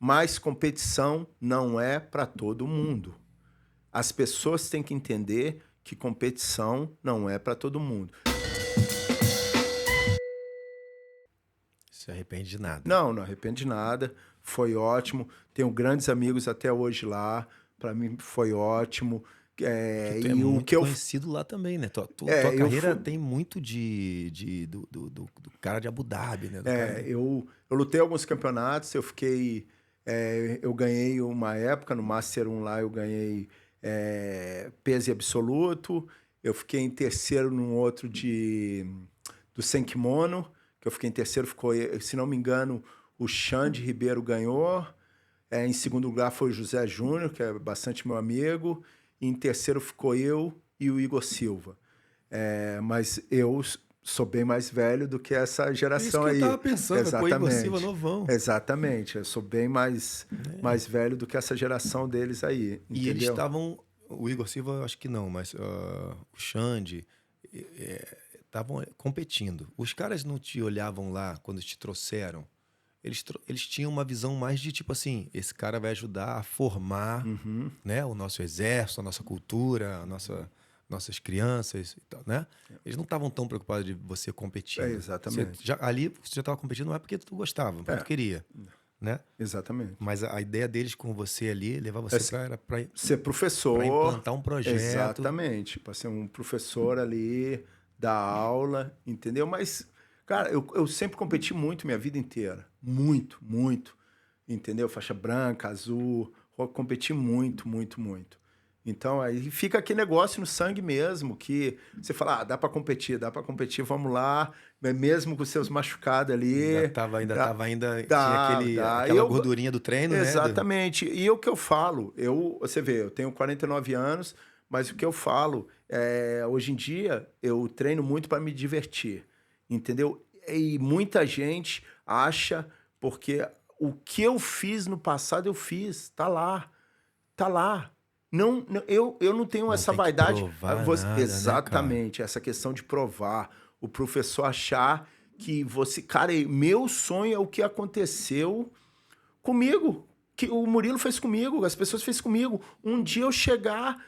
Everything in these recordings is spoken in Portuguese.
Mas competição não é para todo mundo. As pessoas têm que entender que competição não é para todo mundo. Se arrepende de nada. Não arrependo de nada. Foi ótimo. Tenho grandes amigos até hoje lá. Para mim foi ótimo. Porque tu é E o muito que eu conhecido lá também, né? Tua eu carreira fui, tem muito do cara de Abu Dhabi, né? Do cara de... eu lutei alguns campeonatos. Eu ganhei uma época no Master 1 lá. Eu ganhei peso absoluto. Eu fiquei em terceiro num outro do sem kimono, que eu fiquei em terceiro, ficou, se não me engano, o Xande Ribeiro ganhou. Em segundo lugar foi o José Júnior, que é bastante meu amigo. E em terceiro ficou eu e o Igor Silva. Mas eu sou bem mais velho do que essa É isso geração que eu tava aí. pensando, pô, Igor Silva Exatamente. novão. Exatamente. Eu sou bem mais velho do que essa geração deles aí, E eles entendeu? estavam. O Igor Silva, eu acho que não, mas o Xande estavam competindo. Os caras não te olhavam lá quando te trouxeram. Eles tinham uma visão mais de tipo assim: esse cara vai ajudar a formar, né, o nosso exército, a nossa cultura, nossas crianças e tal, né? Eles não estavam tão preocupados de você competindo. Exatamente. Ali você já estava competindo não é porque tu gostava, porque tu queria, né? Exatamente. Mas a ideia deles com você ali, levar você para Ser professor. implantar um projeto. Exatamente. Para ser um professor ali, dar aula, entendeu? Mas, cara, eu sempre competi muito minha vida inteira. Muito, muito. Entendeu? Faixa branca, azul. Competi muito, muito, muito. Então, aí fica aquele negócio no sangue mesmo, que você fala, dá para competir, vamos lá, mesmo com seus machucados ali. Tinha Dá. aquela gordurinha do treino, né? Exatamente. E o que eu falo, você vê, eu tenho 49 anos, mas o que eu falo hoje em dia eu treino muito para me divertir, entendeu? E muita gente acha porque o que eu fiz no passado eu fiz, tá lá, tá lá. Eu não tenho Não essa tem que vaidade. provar nada, né, cara? Exatamente, essa questão de provar. O professor achar que você. Cara, meu sonho é o que aconteceu comigo, que o Murilo fez comigo, as pessoas fez comigo. Um dia eu chegar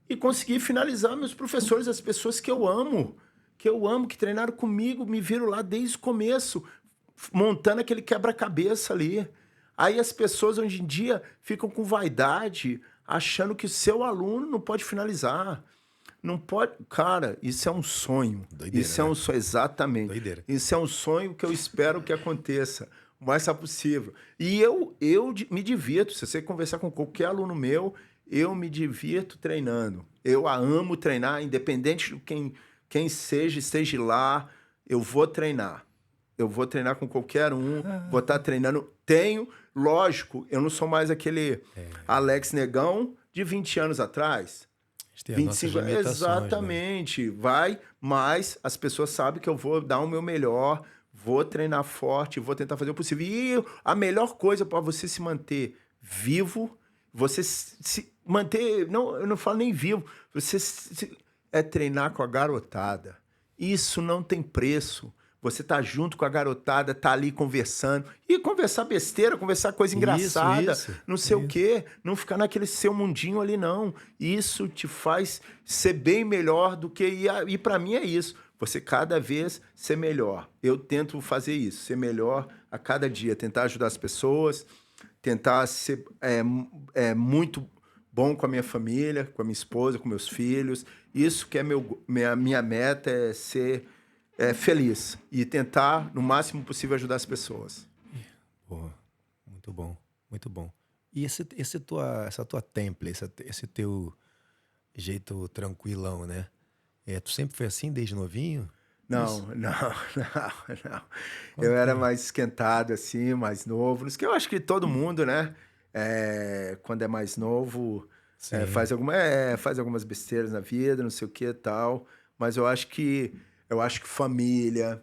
e conseguir finalizar meus professores, as pessoas que eu amo, que treinaram comigo, me viram lá desde o começo, montando aquele quebra-cabeça ali. Aí as pessoas hoje em dia ficam com vaidade, achando que seu aluno não pode finalizar. Não pode. Cara, isso é um sonho. Doideira, Isso é né? um sonho, exatamente. Doideira. Isso é um sonho que eu espero que aconteça o mais rápido possível. E me divirto. Se você conversar com qualquer aluno meu, eu me divirto treinando. Eu amo treinar, independente de quem seja, esteja lá, eu vou treinar. Eu vou treinar com qualquer um, vou estar treinando. Lógico, eu não sou mais aquele Alex Negão de 20 anos atrás. A gente tem as nossas 25, limitações, né? exatamente. Mas as pessoas sabem que eu vou dar o meu melhor, vou treinar forte, vou tentar fazer o possível. E a melhor coisa para você se manter vivo, você se manter, não, eu não falo nem vivo, é treinar com a garotada. Isso não tem preço. Você tá junto com a garotada, tá ali conversando. E conversar besteira, conversar coisa engraçada, não sei o quê. Não ficar naquele seu mundinho ali, não. Isso te faz ser bem melhor do que... E para mim é isso. Você cada vez ser melhor. Eu tento fazer isso, ser melhor a cada dia. Tentar ajudar as pessoas, tentar ser muito bom com a minha família, com a minha esposa, com meus filhos. Isso que é minha meta, é ser feliz e tentar, no máximo possível, ajudar as pessoas. Pô, muito bom, muito bom. E essa tua template, esse teu jeito tranquilão, né? Tu sempre foi assim desde novinho? Não, Isso? não, não. Eu Quando era que... mais esquentado, assim, mais novo. Isso que eu acho que todo mundo, né? Quando é mais novo, Sim. faz algumas besteiras na vida, não sei o que e tal. Mas eu acho que família,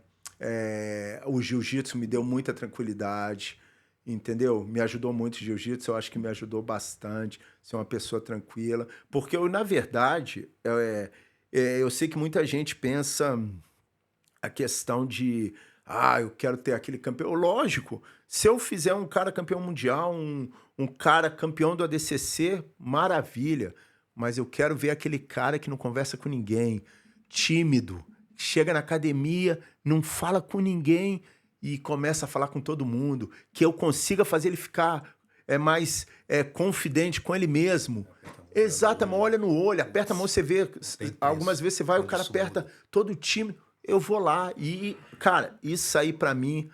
o jiu-jitsu me deu muita tranquilidade, entendeu? Me ajudou muito o jiu-jitsu, eu acho que me ajudou bastante ser uma pessoa tranquila. Porque eu, na verdade, eu sei que muita gente pensa a questão de Ah, eu quero ter aquele campeão. Lógico, se eu fizer um cara campeão mundial, um cara campeão do ADCC, maravilha. Mas eu quero ver aquele cara que não conversa com ninguém, tímido, chega na academia, não fala com ninguém e começa a falar com todo mundo. Que eu consiga fazer ele ficar mais confidente com ele mesmo. Exatamente, olha no olho, aperta a mão, você vê. Algumas vezes você vai, o cara aperta todo tímido. Eu vou lá e, cara, isso aí pra mim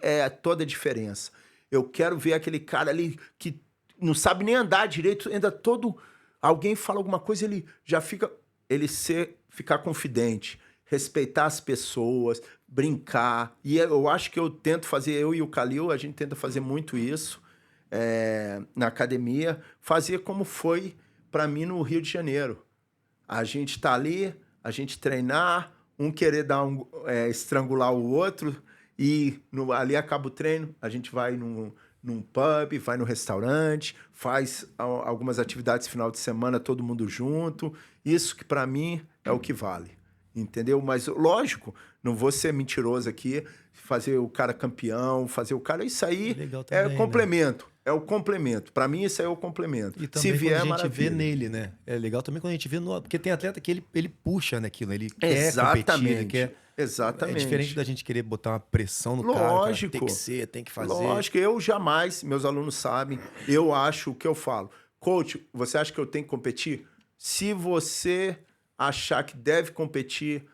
é toda a diferença. Eu quero ver aquele cara ali que não sabe nem andar direito, ainda todo alguém fala alguma coisa, ele já ficar confidente, respeitar as pessoas, brincar. E eu acho que eu tento fazer, eu e o Kalil, a gente tenta fazer muito isso na academia, fazer como foi pra mim no Rio de Janeiro. A gente tá ali, a gente treinar, um querer estrangular o outro, e ali acaba o treino, a gente vai num pub, vai no restaurante, faz algumas atividades final de semana, todo mundo junto. Isso que para mim é o que vale, entendeu? Mas, lógico, não vou ser mentiroso aqui, fazer o cara campeão, fazer o cara... Isso aí Legal é também, complemento. Né? É o complemento. Para mim, isso aí é o complemento. E Se também vier, quando a gente maravilha. vê nele, né? É legal também quando a gente vê porque tem atleta que ele puxa naquilo, ele quer Exatamente. competir, ele quer... Exatamente. É diferente da gente querer botar uma pressão no cara, o cara tem que ser, tem que fazer. Lógico, eu jamais, meus alunos sabem, eu acho o que eu falo. Coach, você acha que eu tenho que competir? Se você achar que deve competir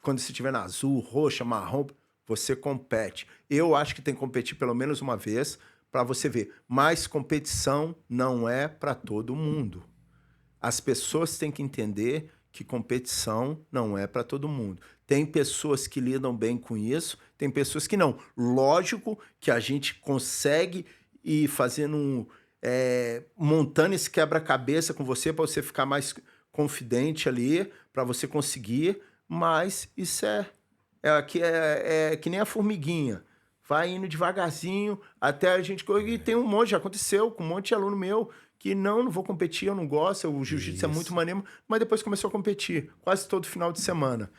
quando você estiver na azul, roxa, marrom, você compete. Eu acho que tem que competir pelo menos uma vez para você ver. Mas competição não é para todo mundo. As pessoas têm que entender que competição não é para todo mundo. Tem pessoas que lidam bem com isso, tem pessoas que não. Lógico que a gente consegue ir fazendo montando esse quebra-cabeça com você para você ficar mais confidente ali, para você conseguir, mas isso é que nem a formiguinha. Vai indo devagarzinho até a gente... E tem um monte, já aconteceu com um monte de aluno meu que não vou competir, eu não gosto, o jiu-jitsu é muito maneiro, mas depois começou a competir, quase todo final de semana.